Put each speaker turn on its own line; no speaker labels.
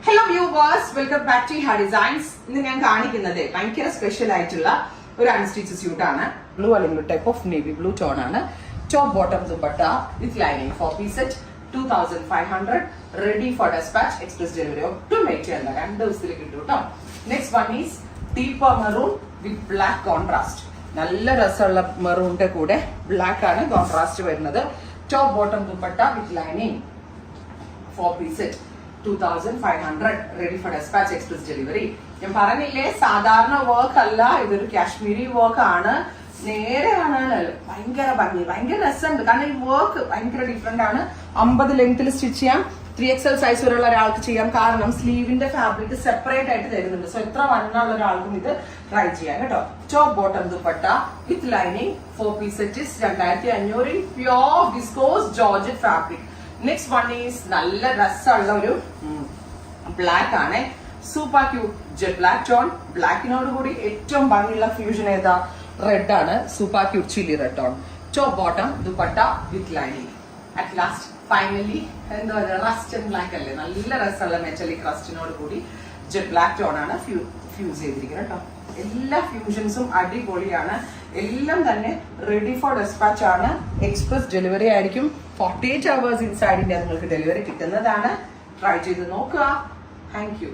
Hello viewers, welcome back to ഹാ designs. ഇന്ന് ഞാൻ കാണിക്കുന്നത് ഭയങ്കര സ്പെഷ്യൽ ആയിട്ടുള്ള ഒരു അൺസ്റ്റിച്ച് സ്യൂട്ട് ആണ്. ബ്ലൂ അല്ലെങ്കിൽ type of navy blue tone ആണ്. Top bottom dupatta with lining 4 piece set 2500 ready for dispatch express delivery. ഒട്ടും വെയിറ്റ് ചെയ്യണ്ട, 2 ദിവസത്തിൽ കിട്ടും കേട്ടോ. Next one is deeper maroon with black contrast. നല്ല രസമുള്ള മെറൂണിന്റെ കൂടെ ബ്ലാക്ക് ആണ് കോൺട്രാസ്റ്റ് വരുന്നത്. Top bottom dupatta with lining 4 piece set 2500 ready for dispatch express delivery. ഞാൻ പറഞ്ഞില്ലേ, സാധാരണ വർക്ക് അല്ല, ഇതൊരു കാശ്മീരി വർക്ക് ആണ്. നേരെ കാണാനല്ല, ഭയങ്കര ഭംഗി, ഭയങ്കര രസമുണ്ട്. കാരണം ഈ വർക്ക് ഭയങ്കര ഡിഫറെന്റ് ആണ്. 50 ലെങ്ത്തിൽ സ്റ്റിച്ച് ചെയ്യാം, 3XL സൈസ് വരെയുള്ള ഒരാൾക്ക് ചെയ്യാം. കാരണം സ്ലീവിന്റെ ഫാബ്രിക് സെപ്പറേറ്റ് ആയിട്ട് തരുന്നുണ്ട്. സോ എത്ര വണ്ണുള്ള ഒരാൾക്കും ഇത് ട്രൈ ചെയ്യാം കേട്ടോ. Top bottom dupatta with lining 4 piece set 2500 pure viscose georgette fabric. Next one is നല്ല രസമുള്ള ഒരു ബ്ലാക്ക് ആണ്. Super cute jet black tone. ബ്ലാക്കിനോട് കൂടി ഏറ്റവും ഭംഗിയുള്ള ഫ്യൂഷൻ ഏതാ? റെഡ് ആണ്. Super cute chilli red tone. Top bottom dupatta with lining. At last finally എന്താ പറയുക, റസ്റ്റ് ആൻഡ് ബ്ലാക്ക് അല്ലേ, നല്ല രസമുള്ള മെറ്റലിക് റസ്റ്റിനോട് കൂടി ജെറ്റ് ബ്ലാക്ക് ടോൺ ആണ് ഫ്യൂസ് ചെയ്തിരിക്കുന്നത് കേട്ടോ. എല്ലാ ഫ്യൂഷൻസും അടിപൊളിയാണ്. എല്ലാം തന്നെ റെഡി ഫോർ ഡെസ്പാച്ച് ആണ്. എക്സ്പ്രസ് ഡെലിവറി ആയിരിക്കും. 48 hours ഇൻസൈഡിന്റെ നിങ്ങൾക്ക് ഡെലിവറി കിട്ടുന്നതാണ്. ട്രൈ ചെയ്ത് നോക്കുക. Thank you.